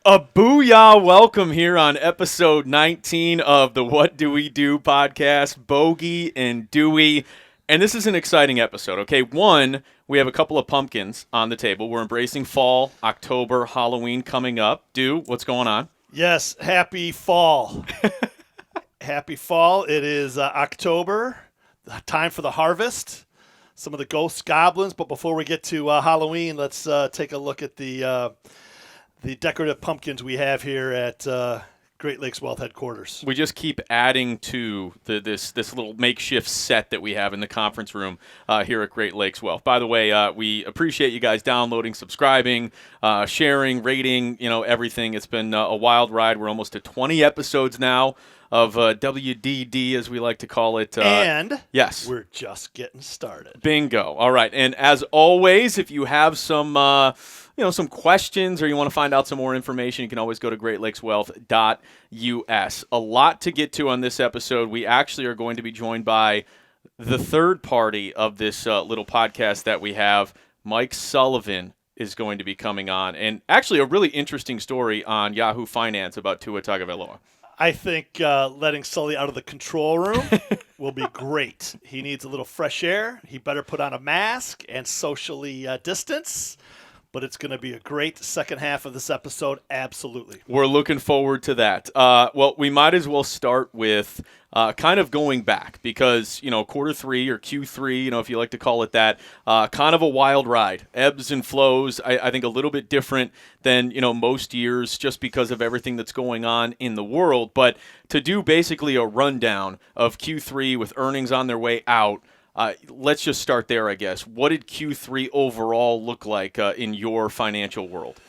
A booyah welcome here on episode 19 of the What Do We Do podcast, Bogey and Dewey. And this is an exciting episode, okay? One, we have a couple of pumpkins on the table. We're embracing fall, October, Halloween coming up. Dew, what's going on? Yes, happy fall. Happy fall. It is October, time for the harvest. Some of the ghosts, goblins. But before we get to Halloween, let's take a look at the decorative pumpkins we have here at Great Lakes Wealth Headquarters. We just keep adding to this little makeshift set that we have in the conference room here at Great Lakes Wealth. By the way, we appreciate you guys downloading, subscribing, sharing, rating, everything. It's been a wild ride. We're almost to 20 episodes now of WDD, as we like to call it. And yes, we're just getting started. Bingo. All right. And as always, if you have some some questions or you want to find out some more information, you can always go to greatlakeswealth.us. A lot to get to on this episode. We actually are going to be joined by the third party of this little podcast that we have. Mike Sullivan is going to be coming on. And actually a really interesting story on Yahoo Finance about Tua Tagovailoa. I think letting Sully out of the control room will be great. He needs a little fresh air. He better put on a mask and socially distance. But it's going to be a great second half of this episode, absolutely. We're looking forward to that. Well, we might as well start with kind of going back because, quarter three or Q3, if you like to call it that, kind of a wild ride. Ebbs and flows, I think a little bit different than, most years just because of everything that's going on in the world. But to do basically a rundown of Q3 with earnings on their way out, let's just start there, I guess. What did Q3 overall look like in your financial world?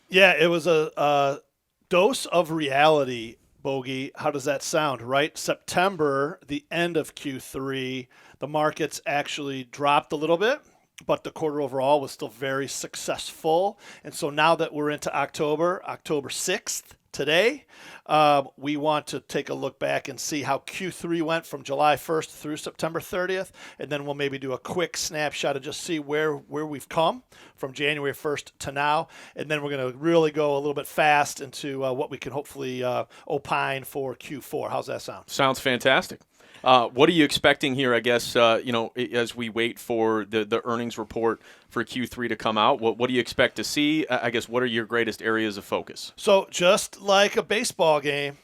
Yeah, it was a dose of reality, Bogey. How does that sound, right? September, the end of Q3, the markets actually dropped a little bit, but the quarter overall was still very successful. And so now that we're into October 6th, today, we want to take a look back and see how Q3 went from July 1st through September 30th, and then we'll maybe do a quick snapshot and just see where we've come from January 1st to now, and then we're going to really go a little bit fast into what we can hopefully opine for Q4. How's that sound? Sounds fantastic. What are you expecting here, I guess, as we wait for the earnings report for Q3 to come out? What do you expect to see? I guess, what are your greatest areas of focus? So just like a baseball game,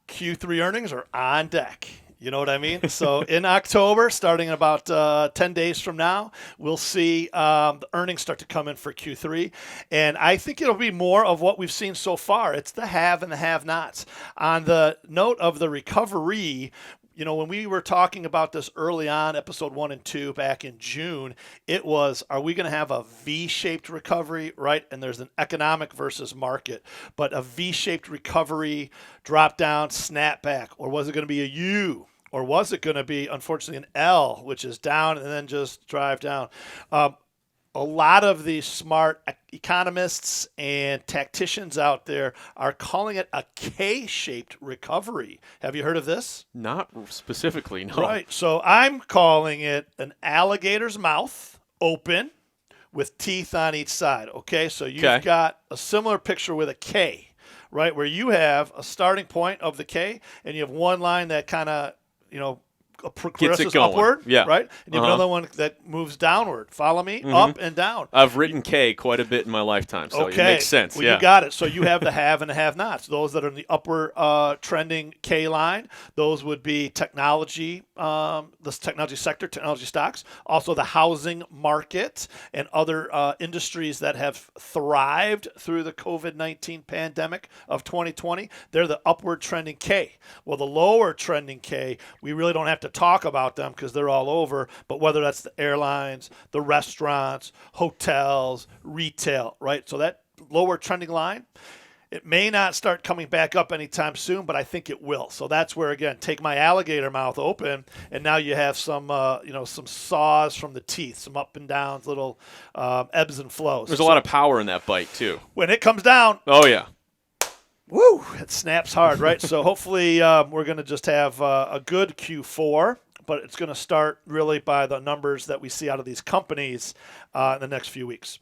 Q3 earnings are on deck. You know what I mean? So in October, starting in about 10 days from now, we'll see the earnings start to come in for Q3. And I think it'll be more of what we've seen so far. It's the have and the have-nots. On the note of the recovery, when we were talking about this early on, episode 1 and 2 back in June, it was, are we going to have a V-shaped recovery, right? And there's an economic versus market, but a V-shaped recovery, drop down, snap back, or was it going to be a U? Or was it going to be, unfortunately, an L, which is down and then just drive down? A lot of the smart economists and tacticians out there are calling it a K-shaped recovery. Have you heard of this? Not specifically, no. Right. So I'm calling it an alligator's mouth open with teeth on each side. Okay. So you've got a similar picture with a K, right? Where you have a starting point of the K and you have one line that kind of, progresses upward, right? And you have another one that moves downward. Follow me? Up and down. I've written K quite a bit in my lifetime, so it makes sense. Well, you got it. So you have the have and the have-nots. Those that are in the upward trending K line, those would be technology, the technology sector, technology stocks, also the housing market and other industries that have thrived through the COVID-19 pandemic of 2020. They're the upward trending K. Well, the lower trending K, we really don't have to talk about them because they're all over, but whether that's the airlines, the restaurants, hotels, retail, right? So that lower trending line, it may not start coming back up anytime soon, but I think it will. So that's where, again, take my alligator mouth open, and now you have some, some saws from the teeth, some up and downs, little ebbs and flows. There's a lot of power in that bite, too. When it comes down. Oh, yeah. Woo! It snaps hard, right? So hopefully we're going to just have a good Q4, but it's going to start really by the numbers that we see out of these companies in the next few weeks.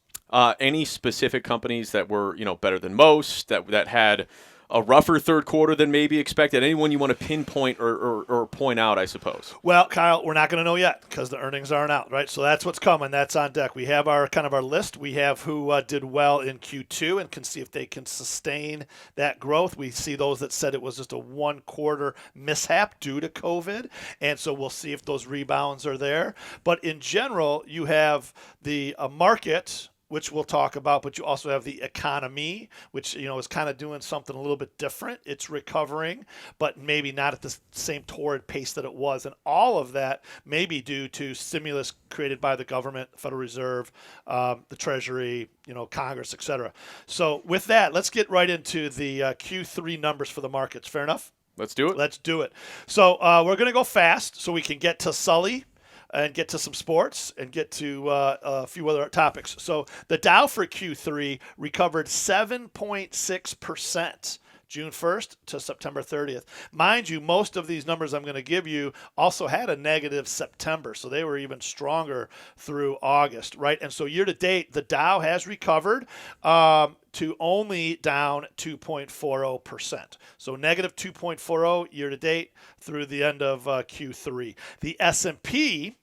Any specific companies that were, better than most, that had a rougher third quarter than maybe expected? Anyone you want to pinpoint or point out, I suppose? Well, Kyle, we're not going to know yet because the earnings aren't out, right? So that's what's coming. That's on deck. We have our list. We have who did well in Q2 and can see if they can sustain that growth. We see those that said it was just a one-quarter mishap due to COVID, and so we'll see if those rebounds are there. But in general, you have the market, which we'll talk about, but you also have the economy, which is kind of doing something a little bit different. It's recovering, but maybe not at the same torrid pace that it was, and all of that may be due to stimulus created by the government, the Federal Reserve, the Treasury, Congress, etc. So with that, let's get right into the Q3 numbers for the markets. Fair enough? Let's do it. Let's do it. So we're going to go fast so we can get to Sully and get to some sports and get to a few other topics. So the Dow for Q3 recovered 7.6%. June 1st to September 30th. Mind you, most of these numbers I'm going to give you also had a negative September, so they were even stronger through August, right? And so year to date, the Dow has recovered to only down 2.40%. So negative 2.40 year to date through the end of Q3. The S&P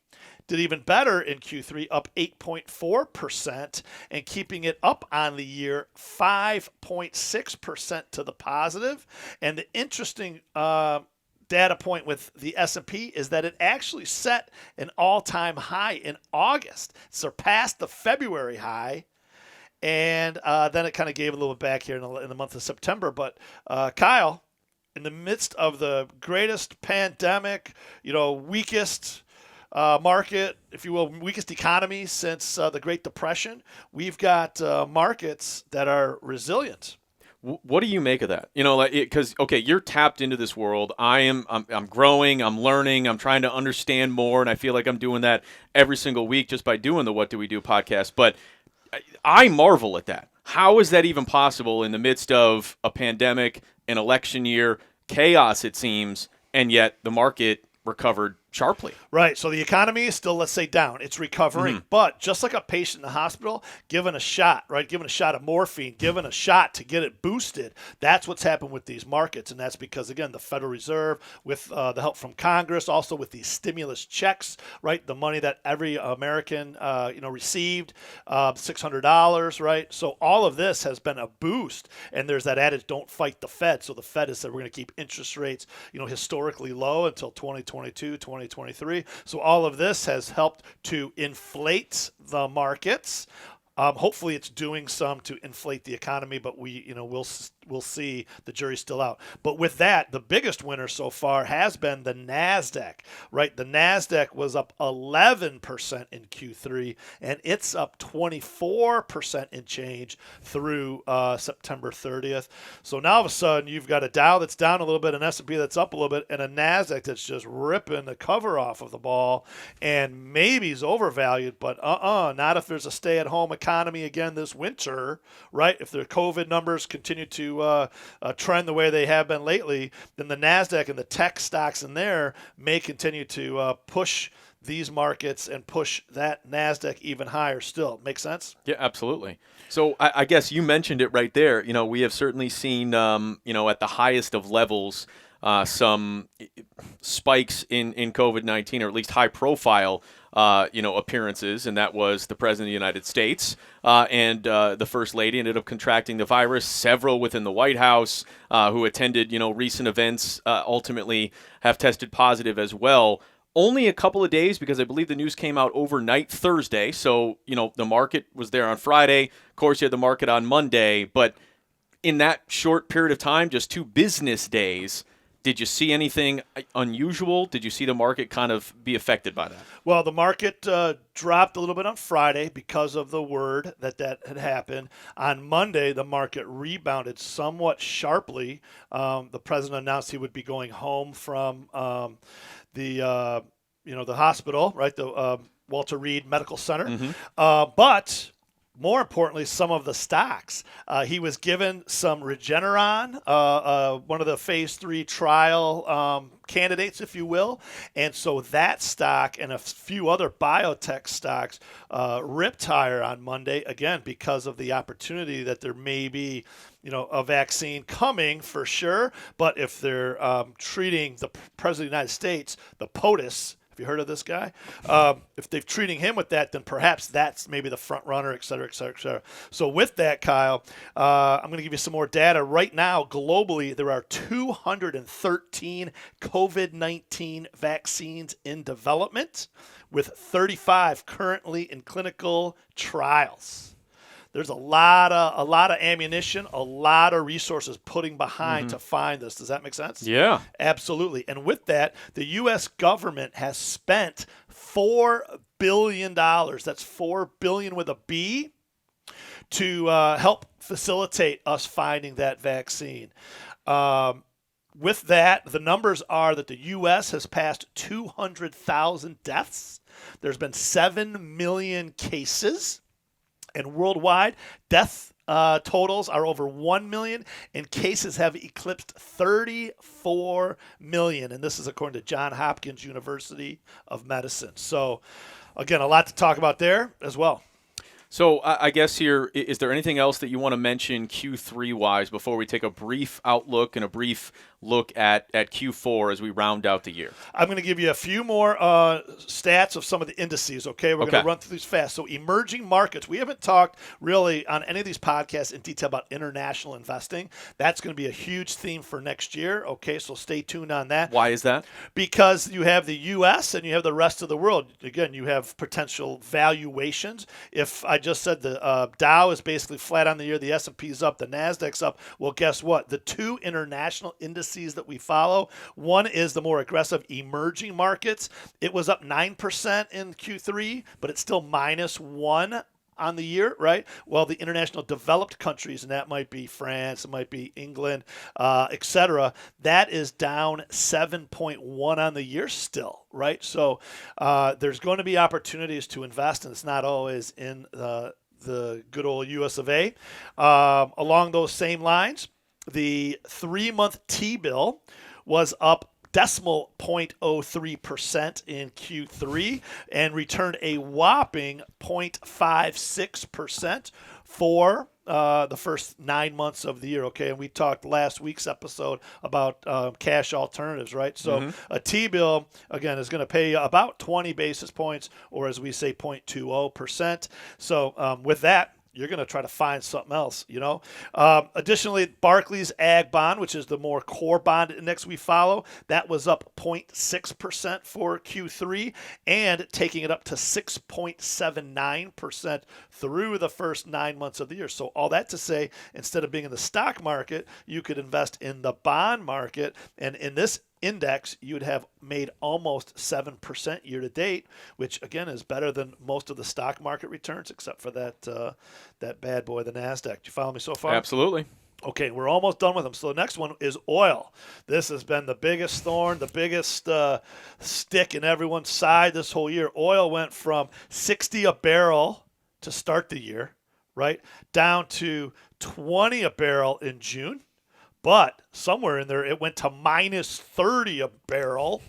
did even better in Q3, up 8.4%, and keeping it up on the year 5.6% to the positive. And the interesting data point with the S&P is that it actually set an all-time high in August, surpassed the February high, and then it kind of gave a little bit back here in the month of September. But Kyle, in the midst of the greatest pandemic, weakest market, if you will, weakest economy since the Great Depression, we've got markets that are resilient. What do you make of that? Because you're tapped into this world. I'm growing. I'm learning. I'm trying to understand more, and I feel like I'm doing that every single week just by doing the What Do We Do podcast. But I marvel at that. How is that even possible in the midst of a pandemic, an election year, chaos? It seems, and yet the market recovered sharply. Right. So the economy is still, let's say, down. It's recovering. But just like a patient in the hospital, given a shot, right? Given a shot of morphine, given a shot to get it boosted. That's what's happened with these markets. And that's because, again, the Federal Reserve, with the help from Congress, also with these stimulus checks, right? The money that every American, received, $600, right? So all of this has been a boost. And there's that adage, don't fight the Fed. So the Fed has said we're going to keep interest rates, historically low until 2022, 2023. So all of this has helped to inflate the markets. Hopefully, it's doing some to inflate the economy, but we'll see. The jury's still out. But with that, the biggest winner so far has been the Nasdaq. Right, the Nasdaq was up 11% in Q3, and it's up 24% in change through September 30th. So now all of a sudden, you've got a Dow that's down a little bit, an S&P that's up a little bit, and a Nasdaq that's just ripping the cover off of the ball, and maybe is overvalued, but not if there's a stay-at-home economy again this winter, right? If the COVID numbers continue to trend the way they have been lately, then the Nasdaq and the tech stocks in there may continue to push these markets and push that Nasdaq even higher still. Make sense? Yeah, absolutely. So I guess you mentioned it right there. We have certainly seen, at the highest of levels, some spikes in COVID-19, or at least high profile appearances, and that was the President of the United States and the First Lady ended up contracting the virus. Several within the White House who attended, recent events ultimately have tested positive as well. Only a couple of days, because I believe the news came out overnight Thursday. So, the market was there on Friday. Of course, you had the market on Monday. But in that short period of time, just 2 business days, did you see anything unusual? Did you see the market kind of be affected by that? Well, the market dropped a little bit on Friday because of the word that had happened. On Monday, the market rebounded somewhat sharply. The president announced he would be going home from the hospital, right? The Walter Reed Medical Center. But more importantly, some of the stocks. He was given some Regeneron, one of the phase 3 trial candidates, if you will. And so that stock and a few other biotech stocks ripped higher on Monday, again, because of the opportunity that there may be a vaccine coming for sure. But if they're treating the President of the United States, the POTUS, have you heard of this guy? If they're treating him with that, then perhaps that's maybe the front runner, et cetera, et cetera, et cetera. So with that, Kyle, I'm going to give you some more data. Right now, globally, there are 213 COVID-19 vaccines in development, with 35 currently in clinical trials. There's a lot of ammunition, a lot of resources putting behind to find this. Does that make sense? Yeah. Absolutely. And with that, the U.S. government has spent $4 billion. That's $4 billion with a B, to help facilitate us finding that vaccine. With that, the numbers are that the U.S. has passed 200,000 deaths. There's been 7 million cases. And worldwide, death totals are over 1 million, and cases have eclipsed 34 million. And this is according to Johns Hopkins University of Medicine. So, again, a lot to talk about there as well. So I guess here, is there anything else that you want to mention Q3-wise before we take a brief outlook and a brief look at Q4 as we round out the year? I'm going to give you a few more stats of some of the indices, okay? We're going to run through these fast. So emerging markets. We haven't talked really on any of these podcasts in detail about international investing. That's going to be a huge theme for next year, okay? So stay tuned on that. Why is that? Because you have the U.S. and you have the rest of the world. Again, you have potential valuations. If I just said the Dow is basically flat on the year, the S&P is up, the NASDAQ's up. Well, guess what? The two international indices that we follow, one is the more aggressive emerging markets. It was up 9% in Q3, but it's still -1 on the year, right? Well, the international developed countries, and that might be France, it might be England, etc., that is down 7.1 on the year still, right? So there's going to be opportunities to invest, and it's not always in the good old US of A. Along those same lines, the 3-month T-bill was up 0.03% in Q3 and returned a whopping 0.56% for the first 9 months of the year, okay? And we talked last week's episode about cash alternatives, right? So a T-bill, again, is going to pay about 20 basis points, or as we say, 0.20%. So with that, you're going to try to find something else, Additionally, Barclays Ag Bond, which is the more core bond index we follow, that was up 0.6% for Q3 and taking it up to 6.79% through the first 9 months of the year. So all that to say, instead of being in the stock market, you could invest in the bond market. And in this index, you would have made almost 7% year to date, which again is better than most of the stock market returns, except for that bad boy, the NASDAQ. Do you follow me so far? Absolutely. Okay, we're almost done with them. So the next one is oil. This has been the biggest thorn, the biggest stick in everyone's side this whole year. Oil went from 60 a barrel to start the year, right, down to 20 a barrel in June. But somewhere in there, it went to -30 a barrel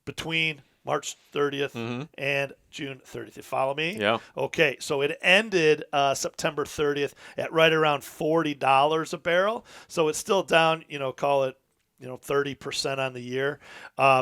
between March 30th and June 30th. You follow me? Yeah. Okay, so it ended September 30th at right around $40 a barrel. So it's still down, call it, 30% on the year.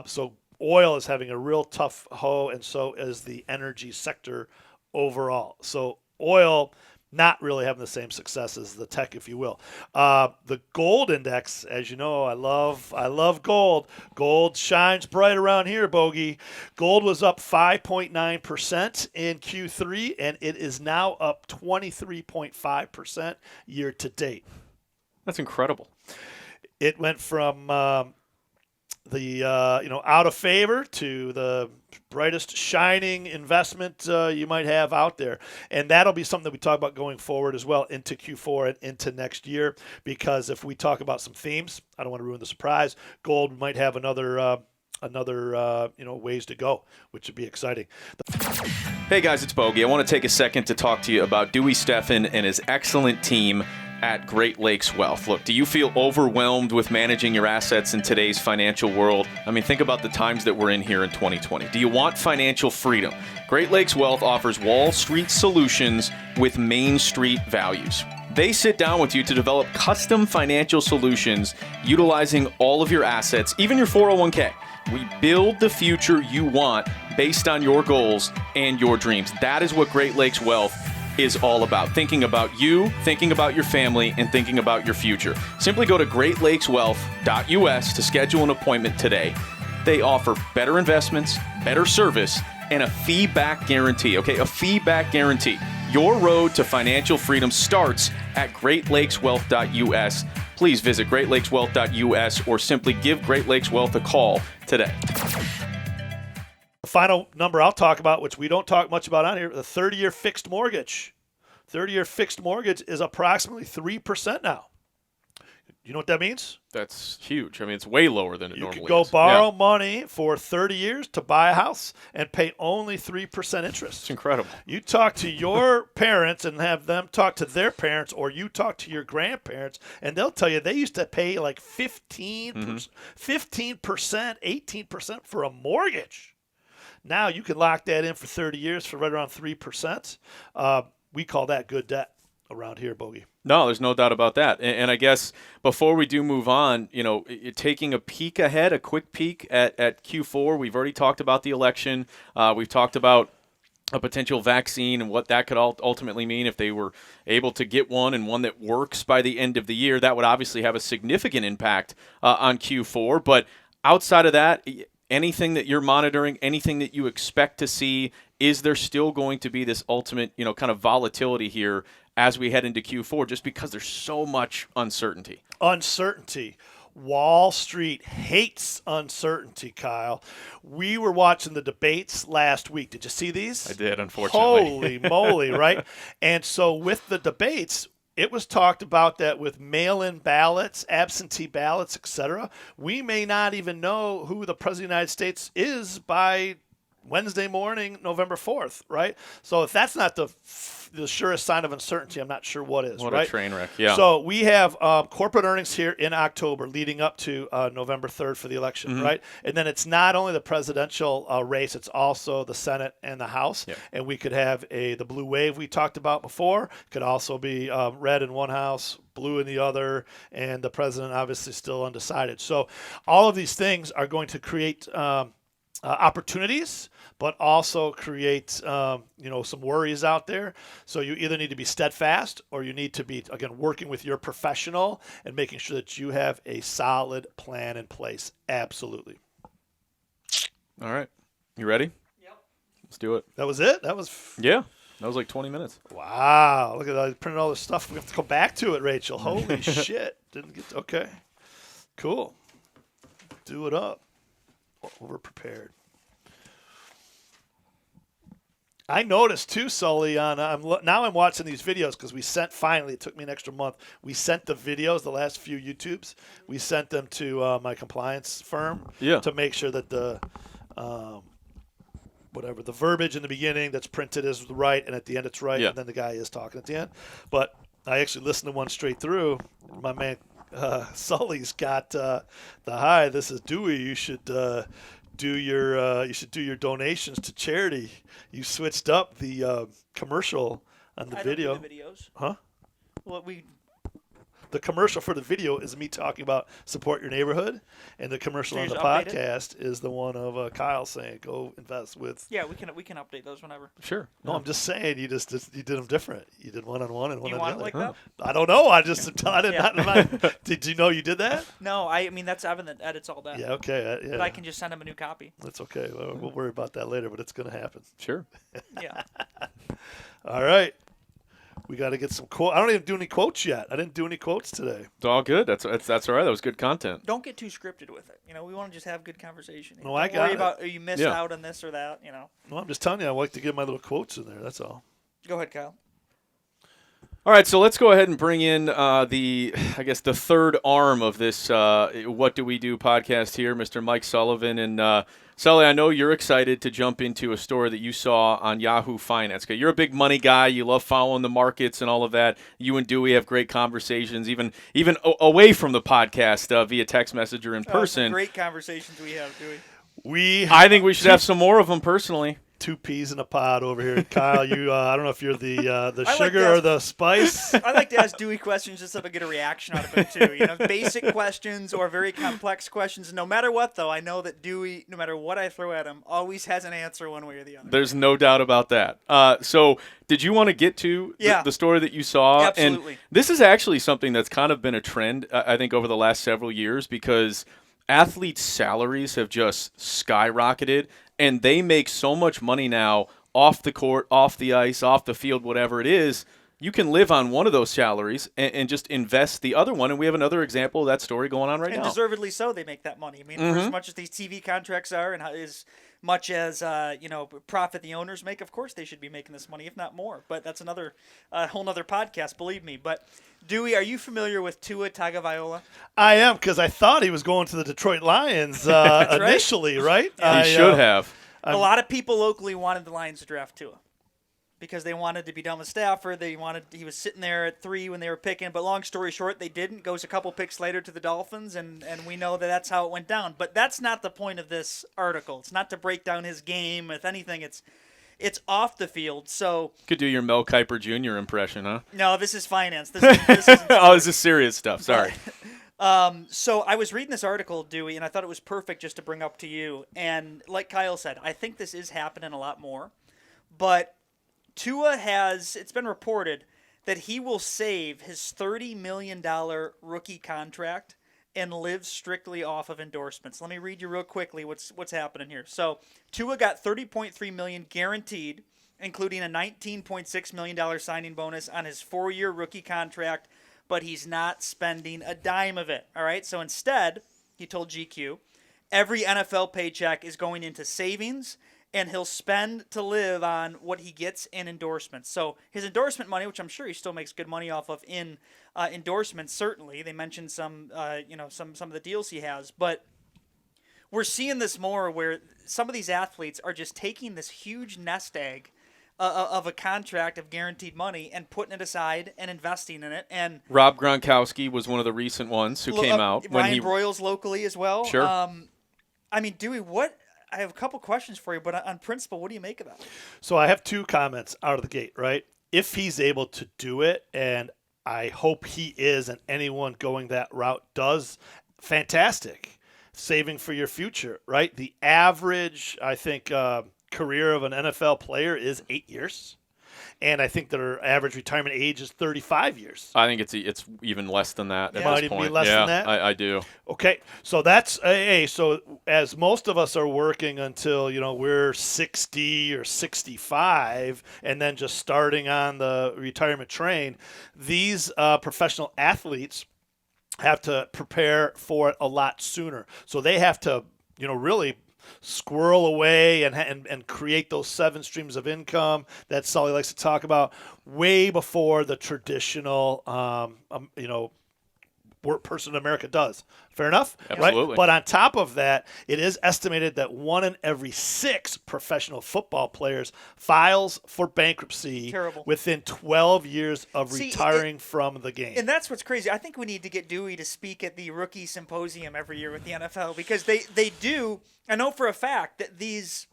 So oil is having a real tough hoe, and so is the energy sector overall. So oil not really having the same success as the tech, if you will. The gold index, as you know, I love gold. Gold shines bright around here, Bogey. Gold was up 5.9% in Q3, and it is now up 23.5% year to date. That's incredible. It went from out of favor to the brightest shining investment you might have out there. And that'll be something that we talk about going forward as well into Q4 and into next year, because if we talk about some themes, I don't want to ruin the surprise, gold might have another another ways to go, which would be exciting. Hey guys, it's Bogey. I want to take a second to talk to you about Dewey Steffen and his excellent team at Great Lakes Wealth. Look, do you feel overwhelmed with managing your assets in today's financial world? I mean, think about the times that we're in here in 2020. Do you want financial freedom? Great Lakes Wealth offers Wall Street solutions with Main Street values. They sit down with you to develop custom financial solutions utilizing all of your assets, even your 401k. We build the future you want based on your goals and your dreams. That is what Great Lakes Wealth is all about. Thinking about you, thinking about your family, and thinking about your future. Simply go to greatlakeswealth.us to schedule an appointment today. They offer better investments, better service, and a fee-back guarantee. Okay, a fee-back guarantee. Your road to financial freedom starts at greatlakeswealth.us. Please visit greatlakeswealth.us or simply give Great Lakes Wealth a call today. The final number I'll talk about, which we don't talk much about on here, the 30-year fixed mortgage. 30-year fixed mortgage is approximately 3% now. You know what that means? That's huge. I mean, it's way lower than it normally is. You could go borrow money for 30 years to buy a house and pay only 3% interest. It's incredible. You talk to your parents and have them talk to their parents, or you talk to your grandparents, and they'll tell you they used to pay like 15%, 18% for a mortgage. Now you can lock that in for 30 years for right around 3%. We call that good debt around here, Bogey. No, there's no doubt about that. And I guess before we do move on, taking a peek ahead, a quick peek at Q4, we've already talked about the election. We've talked about a potential vaccine and what that could ultimately mean if they were able to get one and one that works by the end of the year. That would obviously have a significant impact on Q4. But outside of that, anything that you're monitoring, anything that you expect to see, is there still going to be this ultimate, kind of volatility here as we head into Q4, just because there's so much uncertainty? Uncertainty. Wall Street hates uncertainty, Kyle. We were watching the debates last week. Did you see these? I did, unfortunately. Holy moly, right? And so with the debates, it was talked about that with mail-in ballots, absentee ballots, etc., we may not even know who the President of the United States is by Wednesday morning, November 4th, right? So if that's not the surest sign of uncertainty, I'm not sure what is. What right? a train wreck, yeah. So we have corporate earnings here in October leading up to November 3rd for the election, right? And then it's not only the presidential race, it's also the Senate and the House. Yep. And we could have the blue wave we talked about before. Could also be red in one house, blue in the other, and the president obviously still undecided. So all of these things are going to create opportunities, but also create some worries out there. So you either need to be steadfast, or you need to be, again, working with your professional and making sure that you have a solid plan in place. Absolutely. All right. You ready? Yep. Let's do it. That was it? Yeah. That was like 20 minutes. Wow. Look at that. I printed all this stuff. We have to go back to it, Rachel. Holy shit. Okay. Cool. Do it up. We're prepared. I noticed too, Sully. Now I'm watching these videos because we sent finally. It took me an extra month. We sent the videos, the last few YouTubes. We sent them to my compliance firm to make sure that the the verbiage in the beginning that's printed is right, and at the end it's right, and then the guy is talking at the end. But I actually listened to one straight through. My man Sully's got hi. This is Dewey. You should do your donations to charity. You switched up the commercial on the video. Don't do the videos. Huh? Well, the commercial for the video is me talking about support your neighborhood, and the commercial on the podcast is the one of Kyle saying go invest with. Yeah, we can update those whenever. Sure. No, I'm just saying you did them different. You did one on one and one on the other. You want it like that? I don't know. I did. Did you know you did that? No, I mean that's Evan that edits all that. Yeah. Okay. But I can just send him a new copy. That's okay. We'll worry about that later, but it's going to happen. Sure. Yeah. All right. We got to get some quotes. I don't even do any quotes yet. I didn't do any quotes today. It's all good. That's all right. That was good content. Don't get too scripted with it. We want to just have good conversation. No, I got worry it. about you missed out on this or that. No, I'm just telling you. I like to get my little quotes in there. That's all. Go ahead, Kyle. All right, so let's go ahead and bring in I guess, the third arm of this What Do We Do podcast here, Mr. Mike Sullivan. And Sully, I know you're excited to jump into a story that you saw on Yahoo Finance. Okay, you're a big money guy. You love following the markets and all of that. You and Dewey have great conversations, even away from the podcast via text message or in person. Great conversations we have, Dewey. I think we should have some more of them personally. Two peas in a pod over here. Kyle, you I don't know if you're the I sugar or the spice. I like to ask Dewey questions just so I get a reaction out of it too. You know, basic questions or very complex questions. No matter what, though, I know that Dewey, no matter what I throw at him, always has an answer one way or the other. There's no doubt about that. So did you want to get to the story that you saw? Absolutely. And this is actually something that's kind of been a trend, I think, over the last several years, because athletes' salaries have just skyrocketed, and they make so much money now off the court, off the ice, off the field, whatever it is. You can live on one of those salaries and just invest the other one. And we have another example of that story going on right now. And deservedly so, they make that money. I mean, for as much as these TV contracts are and as much as, profit the owners make, of course they should be making this money, if not more. But that's another whole nother podcast, believe me. But, Dewey, are you familiar with Tua Tagovailoa? I am, because I thought he was going to the Detroit Lions initially, right? He should have. A lot of people locally wanted the Lions to draft Tua because they wanted to be done with Stafford. He was sitting there at 3 when they were picking. But long story short, they didn't. Goes a couple picks later to the Dolphins, and we know that that's how it went down. But that's not the point of this article. It's not to break down his game. If anything, it's off the field. So Could do your Mel Kiper Jr. impression, huh? no, this is finance. This isn't Oh, this is serious stuff. Sorry. So I was reading this article, Dewey, and I thought it was perfect just to bring up to you. And like Kyle said, I think this is happening a lot more. But Tua it's been reported that he will save his $30 million rookie contract and live strictly off of endorsements. Let me read you real quickly what's happening here. So Tua got $30.3 million guaranteed, including a $19.6 million signing bonus on his 4-year rookie contract, but he's not spending a dime of it. All right. So instead, he told GQ, every NFL paycheck is going into savings, and he'll spend to live on what he gets in endorsements. So his endorsement money, which I'm sure he still makes good money off of in endorsements, certainly. They mentioned some of the deals he has, but we're seeing this more where some of these athletes are just taking this huge nest egg of a contract of guaranteed money and putting it aside and investing in it. And Rob Gronkowski was one of the recent ones who came out. Ryan Broyles locally as well. Sure. I mean, Dewey, I have a couple questions for you, but on principle, what do you make of that? So I have 2 comments out of the gate, right? If he's able to do it, and I hope he is, and anyone going that route does, fantastic. Saving for your future, right? The average, I think, career of an NFL player is 8 years. And I think their average retirement age is 35 years. I think it's even less than that at Might this even point. be less than that? I do. Okay, so that's so as most of us are working until we're 60 or 65, and then just starting on the retirement train, these professional athletes have to prepare for it a lot sooner. So they have to really squirrel away and create those 7 streams of income that Sully likes to talk about way before the traditional work person in America does. Fair enough? Absolutely. Right? But on top of that, it is estimated that 1 in every 6 professional football players files for bankruptcy within 12 years of retiring from the game. And that's what's crazy. I think we need to get Dewey to speak at the rookie symposium every year with the NFL, because they do. I know for a fact that these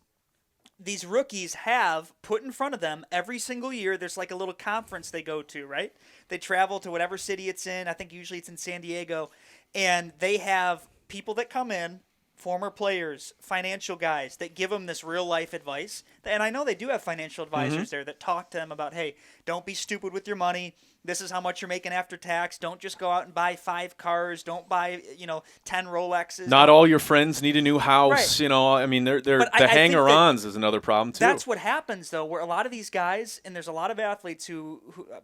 rookies have put in front of them every single year. There's like a little conference they go to, right? They travel to whatever city it's in. I think usually it's in San Diego. And they have people that come in, former players, financial guys, that give them this real life advice. And I know they do have financial advisors there that talk to them about, hey, don't be stupid with your money. This is how much you're making after tax. Don't just go out and buy 5 cars. Don't buy, 10 Rolexes. Not all your friends need a new house. Right. I mean, the hanger-ons is another problem too. That's what happens, though, where a lot of these guys, and there's a lot of athletes who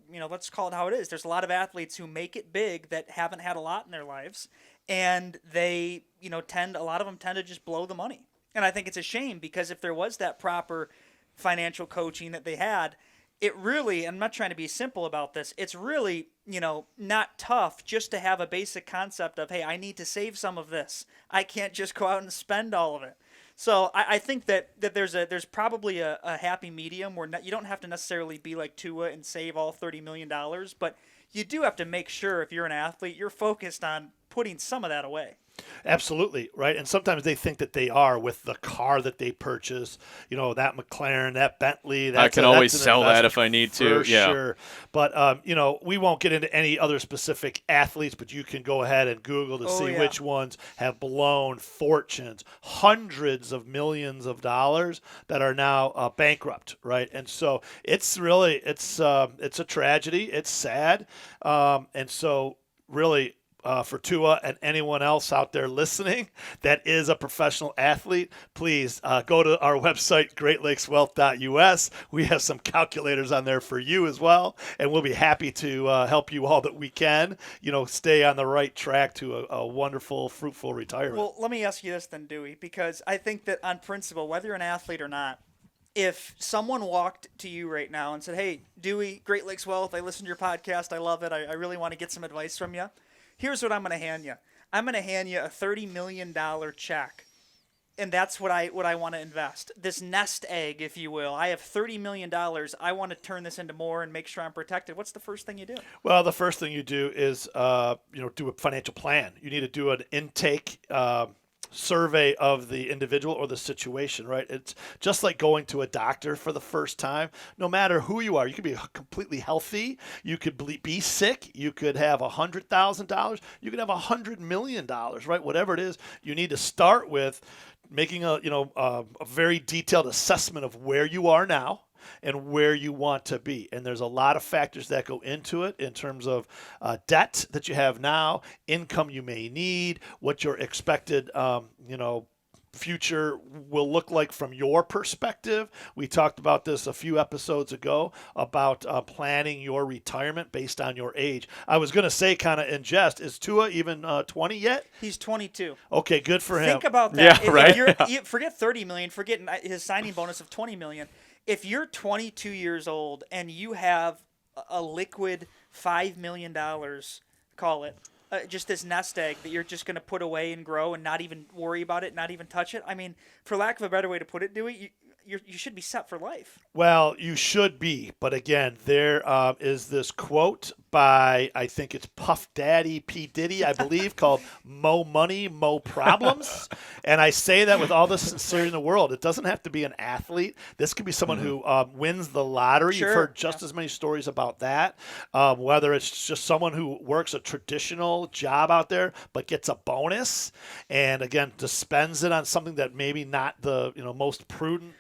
let's call it how it is. There's a lot of athletes who make it big that haven't had a lot in their lives, and they, a lot of them tend to just blow the money. And I think it's a shame, because if there was that proper financial coaching that they had, it really, I'm not trying to be simple about this, it's really, not tough just to have a basic concept of, hey, I need to save some of this. I can't just go out and spend all of it. So I think that there's probably a happy medium where you don't have to necessarily be like Tua and save all $30 million, but you do have to make sure if you're an athlete, you're focused on putting some of that away. Absolutely, right? And sometimes they think that they are with the car that they purchase, that McLaren, that Bentley. I can always sell that if I need to. Yeah. Sure. But, we won't get into any other specific athletes, but you can go ahead and Google to see which ones have blown fortunes, hundreds of millions of dollars that are now bankrupt, right? And so it's really, it's a tragedy. It's sad. And so really, for Tua and anyone else out there listening that is a professional athlete, please go to our website, greatlakeswealth.us. We have some calculators on there for you as well, and we'll be happy to help you all that we can, stay on the right track to a wonderful, fruitful retirement. Well, let me ask you this then, Dewey, because I think that on principle, whether you're an athlete or not, if someone walked to you right now and said, hey, Dewey, Great Lakes Wealth, I listen to your podcast, I love it, I really want to get some advice from you. Here's what I'm going to hand you. I'm going to hand you a $30 million check, and that's what I want to invest. This nest egg, if you will. I have $30 million. I want to turn this into more and make sure I'm protected. What's the first thing you do? Well, the first thing you do is, do a financial plan. You need to do an intake survey of the individual or the situation, right? It's just like going to a doctor for the first time. No matter who you are, you could be completely healthy, you could be sick, you could have $100,000, you could have $100 million, right? Whatever it is, you need to start with making a very detailed assessment of where you are now and where you want to be. And there's a lot of factors that go into it in terms of debt that you have now, income you may need, what your expected, future will look like from your perspective. We talked about this a few episodes ago about planning your retirement based on your age. I was going to say kind of in jest, is Tua even 20 yet? He's 22. Okay, good for him. Think about that. Yeah, right. Forget $30 million, forget his signing bonus of $20 million. If you're 22 years old and you have a liquid $5 million, call it, just this nest egg that you're just going to put away and grow and not even worry about it, not even touch it. I mean, for lack of a better way to put it, Dewey, you should be set for life. Well, you should be. But again, there is this quote by, I think it's Puff Daddy P. Diddy, I believe, called Mo Money, Mo Problems. And I say that with all the sincerity in the world. It doesn't have to be an athlete. This could be someone who wins the lottery. Sure. You've heard just as many stories about that. Whether it's just someone who works a traditional job out there but gets a bonus and, again, just spends it on something that maybe not the most prudent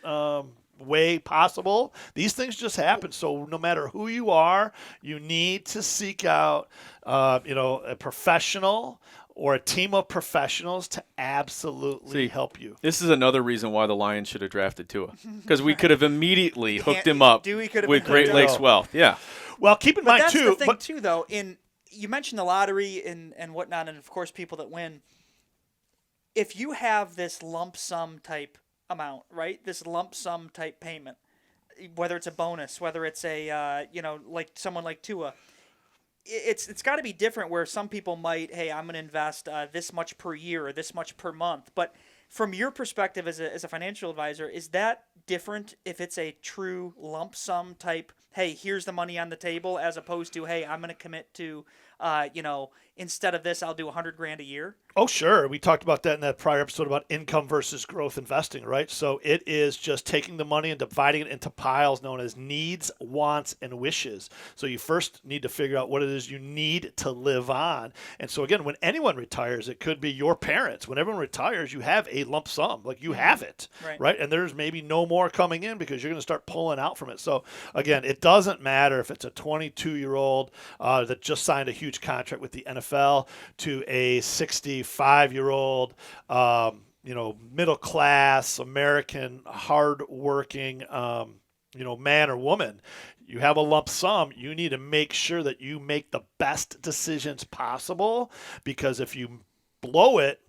way possible. These things just happen. So no matter who you are, you need to seek out, a professional or a team of professionals to absolutely help you. This is another reason why the Lions should have drafted Tua, because we could have immediately hooked him up with Great Lakes Wealth. Yeah. Well, keep in mind that's too. the thing too, though. You mentioned the lottery and whatnot, and of course people that win. If you have this lump sum type amount, right? This lump sum type payment, whether it's a bonus, whether it's a like someone like Tua, it's got to be different. Where some people might, hey, I'm going to invest this much per year or this much per month. But from your perspective as a financial advisor, is that different if it's a true lump sum type? Hey, here's the money on the table, as opposed to, hey, I'm going to commit to, instead of this, I'll do $100,000 a year. Oh, sure. We talked about that in that prior episode about income versus growth investing, right? So it is just taking the money and dividing it into piles known as needs, wants, and wishes. So you first need to figure out what it is you need to live on. And so, again, when anyone retires, it could be your parents. When everyone retires, you have a lump sum. Like, you have it, right? And there's maybe no more coming in because you're going to start pulling out from it. So, again, it doesn't matter if it's a 22-year-old that just signed a huge contract with the NFL to a 65-year-old, middle-class, American, hard-working, man or woman. You have a lump sum. You need to make sure that you make the best decisions possible, because if you blow it,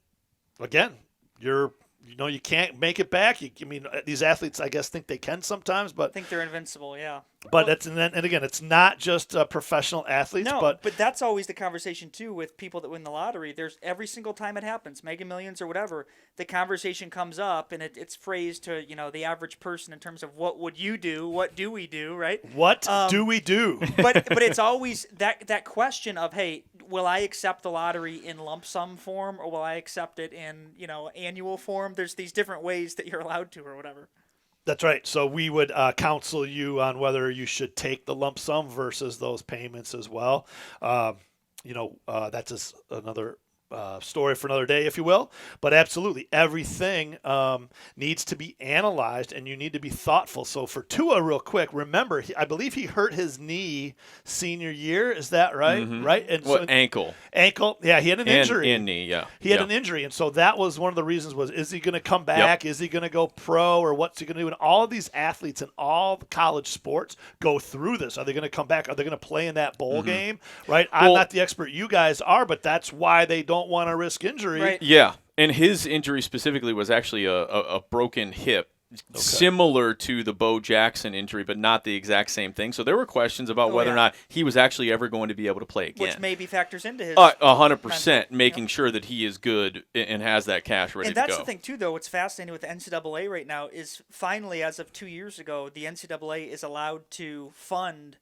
again, you're you can't make it back. I mean, these athletes, I guess, think they can sometimes, but I think they're invincible. Yeah. But and again, it's not just professional athletes. No, but that's always the conversation too with people that win the lottery. There's every single time it happens, Mega Millions or whatever, the conversation comes up and it's phrased to the average person in terms of what would you do, what do we do, right? What do we do? but it's always that question of, hey, will I accept the lottery in lump sum form or will I accept it in annual form? There's these different ways that you're allowed to or whatever. That's right. So we would counsel you on whether you should take the lump sum versus those payments as well. That's just another story for another day, if you will. But absolutely, everything needs to be analyzed, and you need to be thoughtful. So for Tua, real quick, remember, I believe he hurt his knee senior year. Is that right? Mm-hmm. Right? And ankle? Ankle. Yeah, he had an injury. And knee, yeah. He had an injury, and so that was one of the reasons was, is he going to come back? Yep. Is he going to go pro, or what's he going to do? And all of these athletes in all the college sports go through this. Are they going to come back? Are they going to play in that bowl game? Right? I'm not the expert you guys are, but that's why they don't want to risk injury. Right. Yeah, and his injury specifically was actually a broken hip. Okay. Similar to the Bo Jackson injury, but not the exact same thing. So there were questions about whether or not he was actually ever going to be able to play again. Which maybe factors into his 100%, making sure that he is good and has that cash ready to go. And that's the thing, too, though. What's fascinating with the NCAA right now is finally, as of 2 years ago, the NCAA is allowed to fund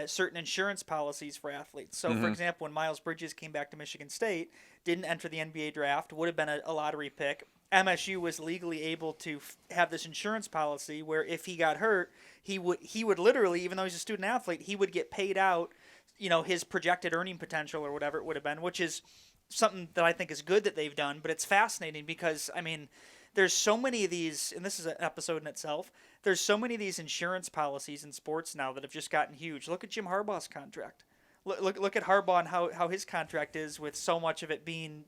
certain insurance policies for athletes. So, for example, when Miles Bridges came back to Michigan State, didn't enter the NBA draft, would have been a lottery pick. MSU was legally able to have this insurance policy where if he got hurt, he would literally, even though he's a student athlete, he would get paid out, his projected earning potential or whatever it would have been, which is something that I think is good that they've done. But it's fascinating because, I mean, there's so many of these, and this is an episode in itself, there's so many of these insurance policies in sports now that have just gotten huge. Look at Jim Harbaugh's contract. Look at Harbaugh and how his contract is, with so much of it being,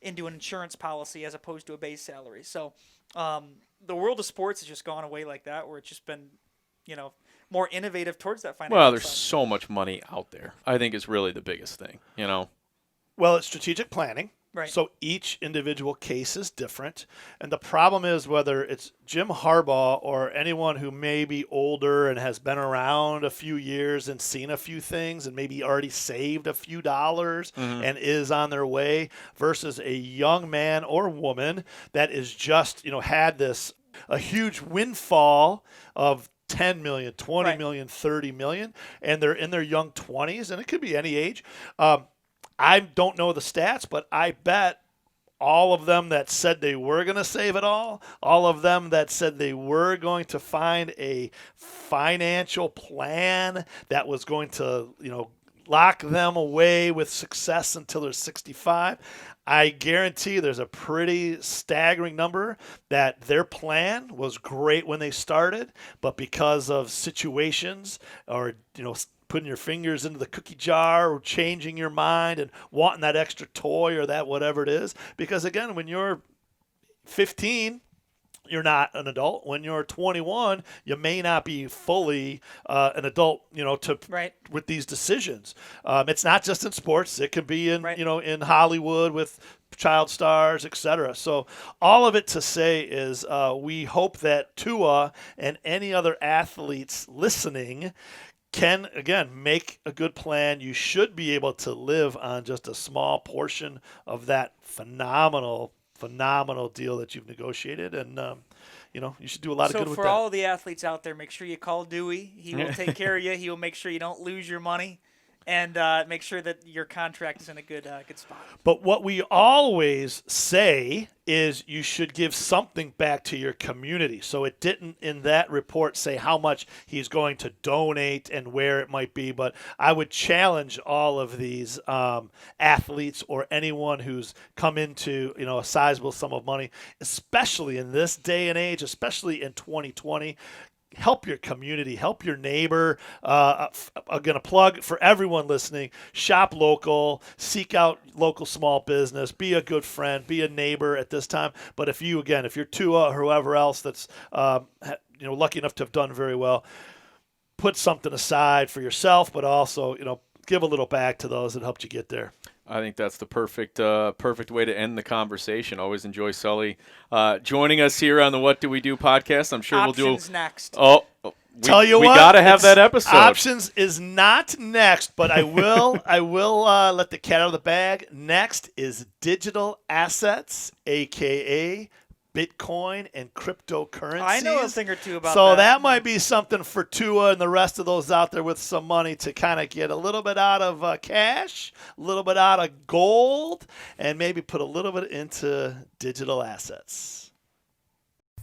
into an insurance policy as opposed to a base salary. So the world of sports has just gone away like that, where it's just been, more innovative towards that financial Well, there's side. so much money out there. I think is really the biggest thing, Well, it's strategic planning. Right. So each individual case is different. And the problem is whether it's Jim Harbaugh or anyone who may be older and has been around a few years and seen a few things and maybe already saved a few dollars and is on their way, versus a young man or woman that is just, had a huge windfall of 10 million, 20 million, 30 million, and they're in their young 20s, and it could be any age. I don't know the stats, but I bet all of them that said they were going to save it all of them that said they were going to find a financial plan that was going to, lock them away with success until they're 65, I guarantee there's a pretty staggering number that their plan was great when they started, but because of situations or, putting your fingers into the cookie jar or changing your mind and wanting that extra toy or that whatever it is. Because, again, when you're 15, you're not an adult. When you're 21, you may not be fully an adult, with these decisions. It's not just in sports. It could be in, in Hollywood with child stars, etc. So all of it to say is we hope that Tua and any other athletes listening can, again, make a good plan. You should be able to live on just a small portion of that phenomenal deal that you've negotiated. And, you should do a lot of good with that. So for all of the athletes out there, make sure you call Dewey. He will take care of you. He will make sure you don't lose your money. And make sure that your contract is in a good spot. But what we always say is you should give something back to your community. So it didn't in that report say how much he's going to donate and where it might be. But I would challenge all of these athletes or anyone who's come into a sizable sum of money, especially in this day and age, especially in 2020. Help your community, help your neighbor. I'm going to plug for everyone listening, shop local, seek out local small business, be a good friend, be a neighbor at this time. But if you're Tua or whoever else that's lucky enough to have done very well, put something aside for yourself, but also, give a little back to those that helped you get there. I think that's the perfect way to end the conversation. Always enjoy Sully joining us here on the What Do We Do podcast. I'm sure Options we'll do next. Tell you we what, got to have that episode. Options is not next, but I will let the cat out of the bag. Next is digital assets, aka Bitcoin and cryptocurrencies. I know a thing or two about so that. that might be something for Tua and the rest of those out there with some money to kind of get a little bit out of cash, a little bit out of gold, and maybe put a little bit into digital assets.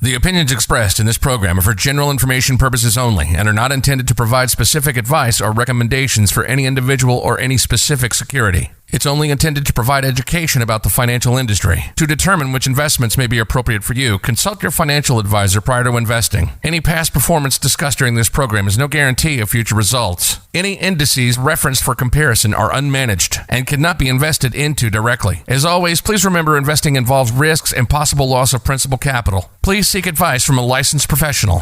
The opinions expressed in this program are for general information purposes only and are not intended to provide specific advice or recommendations for any individual or any specific security. It's only intended to provide education about the financial industry. To determine which investments may be appropriate for you, consult your financial advisor prior to investing. Any past performance discussed during this program is no guarantee of future results. Any indices referenced for comparison are unmanaged and cannot be invested into directly. As always, please remember investing involves risks and possible loss of principal capital. Please seek advice from a licensed professional.